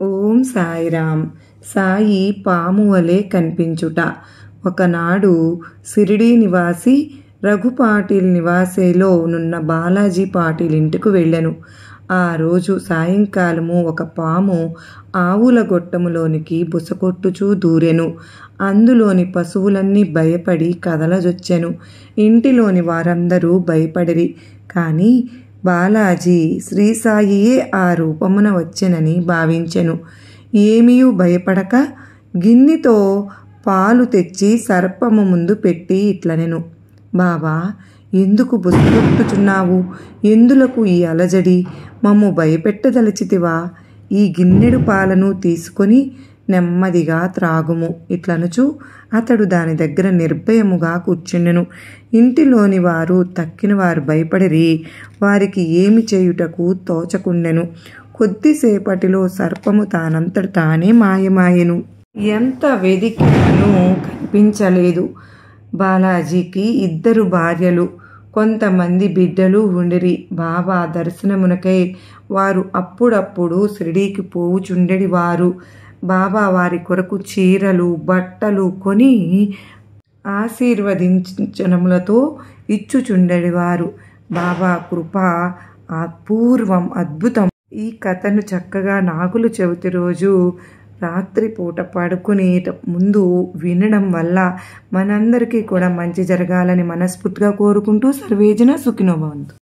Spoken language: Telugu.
ఓం సాయిరామ్. సాయి పాము వలె కనిపించుట. ఒకనాడు షిరిడీ నివాసి రఘుపాటిల్ నివాసేలో నున్న బాలాజీ పాటిల్ ఇంటికి వెళ్ళెను. ఆ రోజు సాయంకాలము ఒక పాము ఆవుల గొట్టములోనికి బుసకొట్టుచూ దూరెను. అందులోని పశువులన్నీ భయపడి కదలజొచ్చెను. ఇంటిలోని వారందరూ భయపడిరి. కాని బాలాజీ శ్రీసాయియే ఆ రూపమున వచ్చెనని భావించెను. ఏమీయూ భయపడక గిన్నెతో పాలు తెచ్చి సర్పము ముందు పెట్టి ఇట్లనెను, బాబా, ఎందుకు బుసగొట్టుచున్నావు? ఎందులకు ఈ అలజడి? మమ్ము భయపెట్టదలచితివా? ఈ గిన్నెడు పాలను తీసుకొని నెమ్మదిగా త్రాగుము. ఇట్లనుచు అతడు దాని దగ్గర నిర్భయముగా కూర్చుండెను. ఇంటిలోని వారు తక్కిన వారు భయపడిరి. వారికి ఏమి చేయుటకు తోచకుండెను. కొద్దిసేపటిలో సర్పము తానంతట తానే మాయమాయెను. ఎంత వెదికినను కనిపించలేదు. బాలాజీకి 2 భార్యలు, కొంతమంది బిడ్డలు ఉండిరి. బాబా దర్శనమునకై వారు అప్పుడప్పుడు షిరిడీకి పోవుచుండెడివారు. బాబా వారి కొరకు చీరలు, బట్టలు కొని ఆశీర్వదించనములతో ఇచ్చుచుండెడివారు. బాబా కృప అపూర్వం, అద్భుతం. ఈ కథను చక్కగా నాగుల చవితి రోజు రాత్రిపూట పడుకునే ముందు వినడం వల్ల మనందరికీ కూడా మంచి జరగాలని మనస్ఫూర్తిగా కోరుకుంటూ సర్వేజన సుఖినో భవంతు.